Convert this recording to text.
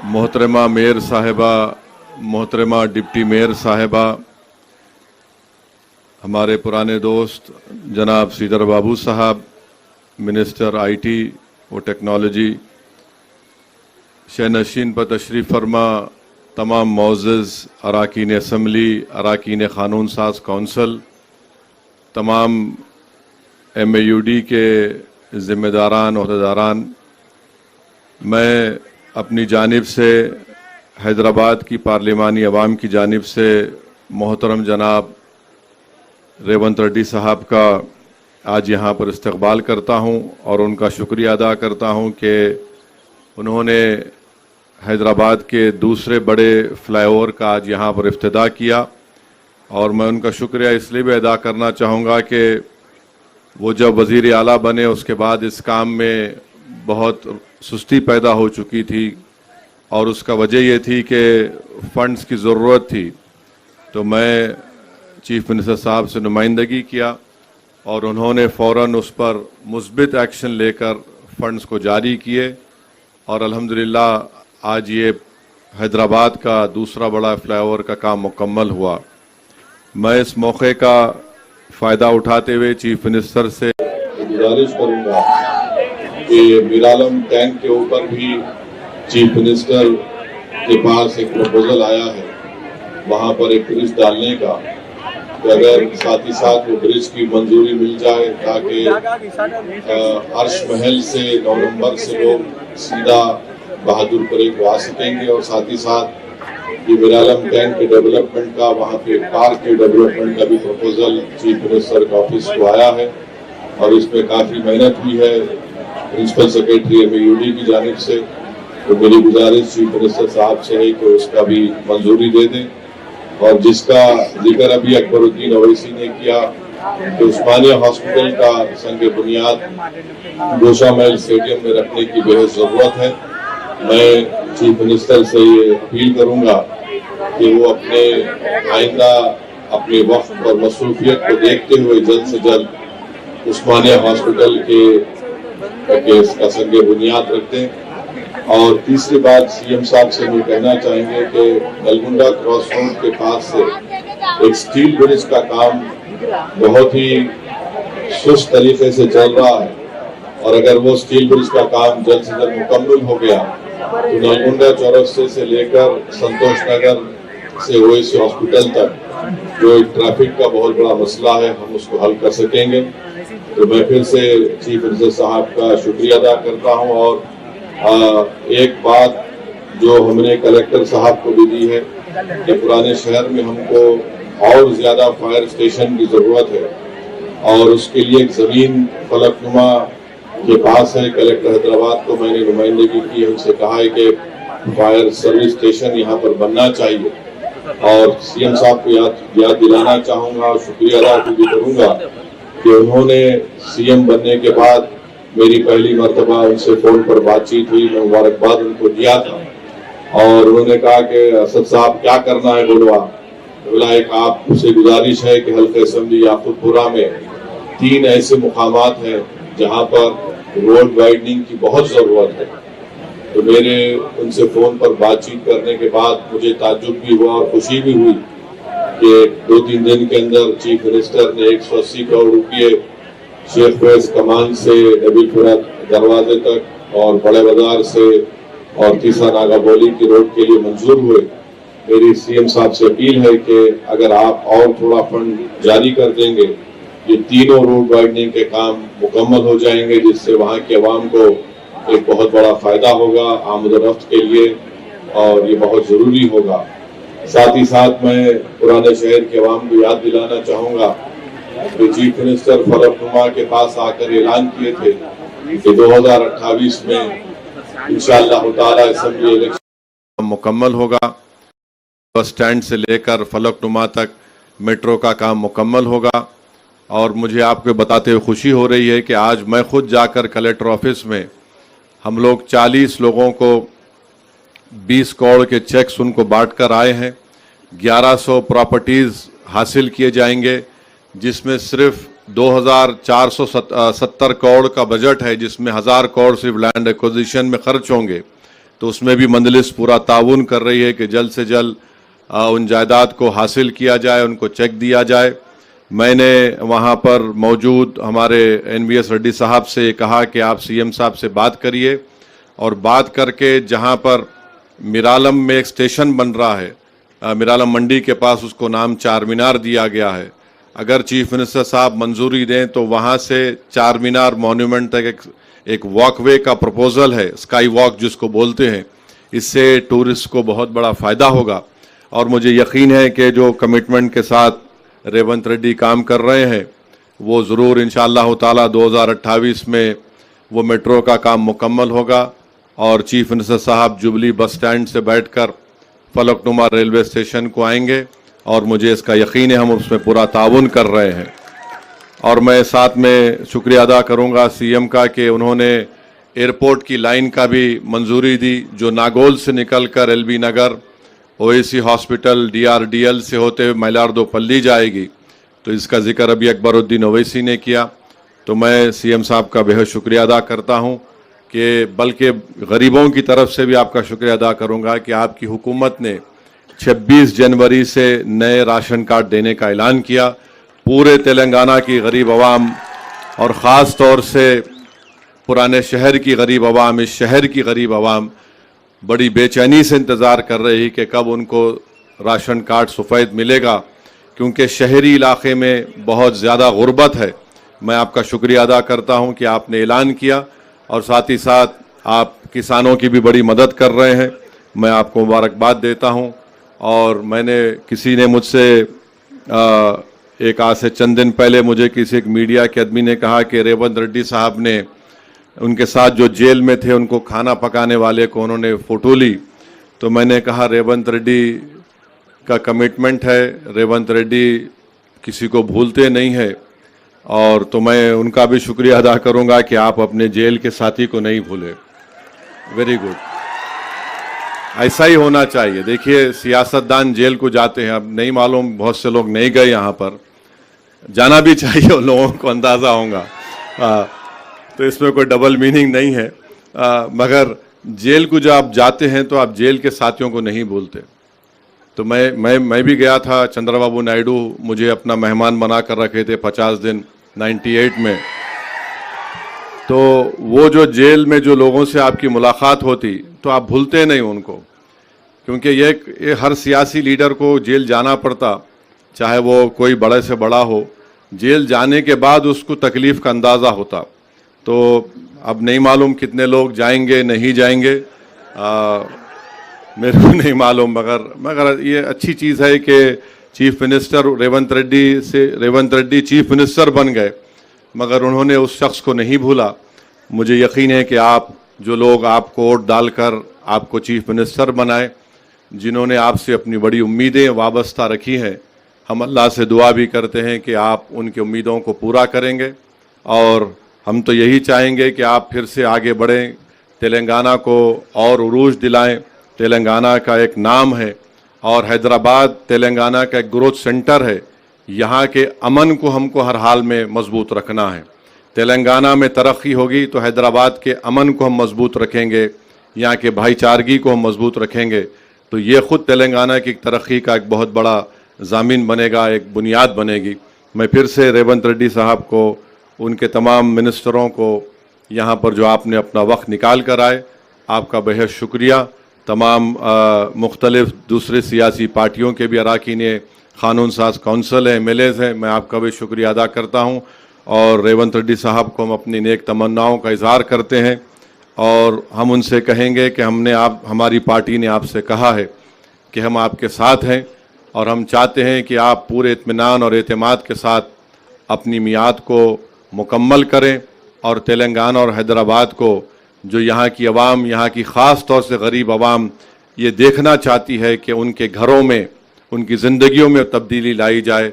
محترمہ میئر صاحبہ، محترمہ ڈپٹی میئر صاحبہ، ہمارے پرانے دوست جناب سیدر بابو صاحب، منسٹر آئی ٹی و ٹیکنالوجی، شہنشین پر تشریف فرما تمام معزز اراکین اسمبلی، اراکین قانون ساز کونسل، تمام ایم اے یو ڈی کے ذمہ داران، عہدیداران، میں اپنی جانب سے حیدرآباد کی پارلیمانی عوام کی جانب سے محترم جناب ریونت ریڈی صاحب کا آج یہاں پر استقبال کرتا ہوں اور ان کا شکریہ ادا کرتا ہوں کہ انہوں نے حیدرآباد کے دوسرے بڑے فلائی اوور کا آج یہاں پر افتتاح کیا، اور میں ان کا شکریہ اس لیے بھی ادا کرنا چاہوں گا کہ وہ جب وزیر اعلیٰ بنے اس کے بعد اس کام میں بہت سستی پیدا ہو چکی تھی، اور اس کا وجہ یہ تھی کہ فنڈز کی ضرورت تھی، تو میں چیف منسٹر صاحب سے نمائندگی کیا اور انہوں نے فوراً اس پر مثبت ایکشن لے کر فنڈز کو جاری کیے، اور الحمدللہ آج یہ حیدرآباد کا دوسرا بڑا فلائی اوور کا کام مکمل ہوا۔ میں اس موقع کا فائدہ اٹھاتے ہوئے چیف منسٹر سے گزارش کروں گا کہ میرالم ٹینک کے اوپر بھی چیف منسٹر کے پاس ایک پروپوزل آیا ہے وہاں پر ایک برج ڈالنے کا، کہ اگر ساتھ ہی ساتھ وہ برج کی منظوری مل جائے تاکہ عرش محل سے 9 نمبر سے لوگ سیدھا بہادر پورے کو آ سکیں گے، اور ساتھ ہی ساتھ یہ میرالم ٹینک کے ڈیولپمنٹ کا، وہاں پہ پارک کے ڈیولپمنٹ کا بھی پروپوزل چیف منسٹر کا آفس کو آیا ہے، اور اس میں کافی محنت بھی ہے پرنسپل سیکریٹری ایم اے یو ڈی کی جانب سے۔ تو میری گزارش چیف منسٹر صاحب سے ہے کہ اس کا بھی منظوری دے دیں، اور جس کا ذکر ابھی اکبر الدین اویسی نے کیا کہ عثمانیہ ہاسپٹل کا سنگ بنیاد گوشہ محل اسٹیڈیم میں رکھنے کی بہت ضرورت ہے۔ میں چیف منسٹر سے یہ اپیل کروں گا کہ وہ اپنے آئندہ اپنے وقت اور مصروفیت کو دیکھتے ہوئے جلد سے جلد عثمانیہ ہاسپٹل کے اس کا سنگ بنیاد رکھ دیں۔ اور تیسری بات سی ایم صاحب سے بھی کہنا چاہیں گے کہ نلگنڈا کراس روڈ کے پاس سے ایک سٹیل برج کا کام بہت ہی سست طریقے سے چل رہا ہے، اور اگر وہ سٹیل برج کا کام جلد سے جلد مکمل ہو گیا تو نلگنڈا چورستے سے لے کر سنتوش نگر سے اویسی ہاسپٹل تک جو ایک ٹریفک کا بہت بڑا مسئلہ ہے ہم اس کو حل کر سکیں گے۔ تو میں پھر سے چیف منسٹر صاحب کا شکریہ ادا کرتا ہوں، اور ایک بات جو ہم نے کلیکٹر صاحب کو بھی دی ہے کہ پرانے شہر میں ہم کو اور زیادہ فائر اسٹیشن کی ضرورت ہے، اور اس کے لیے ایک زمین فلک نما کے پاس ہے۔ کلیکٹر حیدرآباد کو میں نے نمائندگی کی، ان سے کہا ہے کہ فائر سروس اسٹیشن یہاں پر بننا چاہیے، اور سی ایم صاحب کو یاد دلانا چاہوں گا اور شکریہ ادا بھی کروں گا کہ انہوں نے سی ایم بننے کے بعد میری پہلی مرتبہ ان سے فون پر بات چیت ہوئی، میں مبارکباد ان کو دیا تھا، اور انہوں نے کہا کہ اسد صاحب کیا کرنا ہے بولا ایک آپ سے گزارش ہے کہ حلقہ اسمبلی یاقوت پورہ میں 3 ایسے مقامات ہیں جہاں پر روڈ وائڈننگ کی بہت ضرورت ہے۔ تو میرے ان سے فون پر بات چیت کرنے کے بعد مجھے تعجب بھی ہوا اور خوشی بھی ہوئی کہ 2-3 دن کے اندر چیف منسٹر نے 180 کروڑ روپئے شیخ فیض کمان سے نبیل پورہ دروازے تک اور بڑے بازار سے اور تیسرا ناگا بولی کی روڈ کے لیے منظور ہوئے۔ میری سی ایم صاحب سے اپیل ہے کہ اگر آپ اور تھوڑا فنڈ جاری کر دیں گے یہ تینوں روڈ وائڈننگ کے کام مکمل ہو جائیں گے، جس سے وہاں کے عوام کو ایک بہت بڑا فائدہ ہوگا آمد و رفت کے لیے، اور یہ بہت ضروری ہوگا۔ ساتھ ہی ساتھ میں پرانے شہر کے عوام کو یاد دلانا چاہوں گا کہ چیف منسٹر فلک نما کے پاس آ کر اعلان کیے تھے کہ 2028 میں انشاءاللہ تعالی اسمبلی الیکشن مکمل ہوگا، بس اسٹینڈ سے لے کر فلک نما تک میٹرو کا کام مکمل ہوگا، اور مجھے آپ کو بتاتے ہوئے خوشی ہو رہی ہے کہ آج میں خود جا کر کلیکٹر آفس میں ہم لوگ 40 لوگوں کو 20 کروڑ کے چیکس ان کو بانٹ کر آئے ہیں، 1100 پراپرٹیز حاصل کیے جائیں گے، جس میں صرف 2470 کروڑ کا بجٹ ہے، جس میں 1000 کروڑ صرف لینڈ ایکوزیشن میں خرچ ہوں گے۔ تو اس میں بھی مجلس پورا تعاون کر رہی ہے کہ جلد سے جلد ان جائیداد کو حاصل کیا جائے، ان کو چیک دیا جائے۔ میں نے وہاں پر موجود ہمارے NVS ریڈی صاحب سے یہ کہا کہ آپ CM صاحب سے بات کریے، اور بات کر کے جہاں پر میرالم میں ایک اسٹیشن بن رہا ہے، میرالم منڈی کے پاس، اس کو نام چار مینار دیا گیا ہے، اگر چیف منسٹر صاحب منظوری دیں تو وہاں سے چار مینار مونیومنٹ تک ایک واک وے کا پروپوزل ہے، اسکائی واک جس کو بولتے ہیں۔ اس سے ٹورسٹ کو بہت بڑا فائدہ ہوگا، اور مجھے یقین ہے کہ جو کمٹمنٹ کے ساتھ ریونت ریڈی کام کر رہے ہیں وہ ضرور انشاءاللہ تعالی 2028 میں وہ میٹرو کا کام مکمل ہوگا، اور چیف منسٹر صاحب جبلی بس سٹینڈ سے بیٹھ کر فلک نما ریلوے اسٹیشن کو آئیں گے، اور مجھے اس کا یقین ہے ہم اس میں پورا تعاون کر رہے ہیں۔ اور میں ساتھ میں شکریہ ادا کروں گا CM کا کہ انہوں نے ایئرپورٹ کی لائن کا بھی منظوری دی، جو ناگول سے نکل کر LB Nagar, OAC hospital, DRDL سے ہوتے ہوئے میلاردو پلی جائے گی۔ تو اس کا ذکر ابھی اکبر الدین اویسی نے کیا، تو میں CM صاحب کا بہت شکریہ ادا کرتا ہوں، کہ بلکہ غریبوں کی طرف سے بھی آپ کا شکریہ ادا کروں گا کہ آپ کی حکومت نے 26 جنوری سے نئے راشن کارڈ دینے کا اعلان کیا۔ پورے تلنگانہ کی غریب عوام، اور خاص طور سے پرانے شہر کی غریب عوام، اس شہر کی غریب عوام بڑی بے چینی سے انتظار کر رہی کہ کب ان کو راشن کارڈ سفید ملے گا، کیونکہ شہری علاقے میں بہت زیادہ غربت ہے۔ میں آپ کا شکریہ ادا کرتا ہوں کہ آپ نے اعلان کیا، اور ساتھ ہی ساتھ آپ کسانوں کی بھی بڑی مدد کر رہے ہیں، میں آپ کو مبارکباد دیتا ہوں۔ اور میں نے کسی نے مجھ سے ایک آج سے چند دن پہلے مجھے ایک میڈیا کے آدمی نے کہا کہ ریونت ریڈی صاحب نے ان کے ساتھ جو جیل میں تھے ان کو کھانا پکانے والے کو انہوں نے فوٹو لی، تو میں نے کہا ریونت ریڈی کا کمٹمنٹ ہے، ریونت ریڈی کسی کو بھولتے نہیں ہے، اور تو میں ان کا بھی شکریہ ادا کروں گا کہ آپ اپنے جیل کے ساتھی کو نہیں بھولے۔ ویری گڈ، ایسا ہی ہونا چاہیے۔ دیکھیے سیاستدان جیل کو جاتے ہیں، اب نہیں معلوم بہت سے لوگ نہیں گئے یہاں پر، جانا بھی چاہیے، ان لوگوں کو اندازہ ہوگا، تو اس میں کوئی ڈبل میننگ نہیں ہے، مگر جیل کو جب آپ جاتے ہیں تو آپ جیل کے ساتھیوں کو نہیں بھولتے۔ تو میں بھی گیا تھا، چندرا بابو نائیڈو مجھے اپنا مہمان بنا کر رکھے تھے 50 دن 98 میں، تو وہ جو جیل میں جو لوگوں سے آپ کی ملاقات ہوتی تو آپ بھولتے نہیں ان کو، کیونکہ یہ ہر سیاسی لیڈر کو جیل جانا پڑتا، چاہے وہ کوئی بڑے سے بڑا ہو، جیل جانے کے بعد اس کو تکلیف کا اندازہ ہوتا۔ تو اب نہیں معلوم کتنے لوگ جائیں گے نہیں جائیں گے، میرے کو نہیں معلوم، مگر یہ اچھی چیز ہے کہ chief minister Revanth Reddy chief minister بن گئے، مگر انہوں نے اس شخص کو نہیں بھولا۔ مجھے یقین ہے کہ آپ جو لوگ آپ کو ووٹ ڈال کر آپ کو چیف منسٹر بنائے، جنہوں نے آپ سے اپنی بڑی امیدیں وابستہ رکھی ہیں، ہم اللہ سے دعا بھی کرتے ہیں کہ آپ ان کی امیدوں کو پورا کریں گے، اور ہم تو یہی چاہیں گے کہ آپ پھر سے آگے بڑھیں، تلنگانہ کو اور عروج دلائیں۔ تلنگانہ کا ایک نام ہے، اور حیدرآباد تلنگانہ کا ایک گروتھ سینٹر ہے، یہاں کے امن کو ہم کو ہر حال میں مضبوط رکھنا ہے۔ تلنگانہ میں ترقی ہوگی تو حیدرآباد کے امن کو ہم مضبوط رکھیں گے، یہاں کے بھائی چارگی کو ہم مضبوط رکھیں گے، تو یہ خود تلنگانہ کی ترقی کا ایک بہت بڑا ضامن بنے گا، ایک بنیاد بنے گی۔ میں پھر سے ریونت ریڈی صاحب کو، ان کے تمام منسٹروں کو، یہاں پر جو آپ نے اپنا وقت نکال کر آئے، آپ کا بہت شکریہ۔ تمام مختلف دوسرے سیاسی پارٹیوں کے بھی اراکین قانون ساز کونسل ہیں، MLAs ہیں، میں آپ کا بھی شکریہ ادا کرتا ہوں، اور ریونت ریڈی صاحب کو ہم اپنی نیک تمناؤں کا اظہار کرتے ہیں، اور ہم ان سے کہیں گے کہ ہماری پارٹی نے آپ سے کہا ہے کہ ہم آپ کے ساتھ ہیں، اور ہم چاہتے ہیں کہ آپ پورے اطمینان اور اعتماد کے ساتھ اپنی میعاد کو مکمل کریں، اور تلنگانہ اور حیدرآباد کو، جو یہاں کی عوام، یہاں کی خاص طور سے غریب عوام یہ دیکھنا چاہتی ہے کہ ان کے گھروں میں، ان کی زندگیوں میں تبدیلی لائی جائے،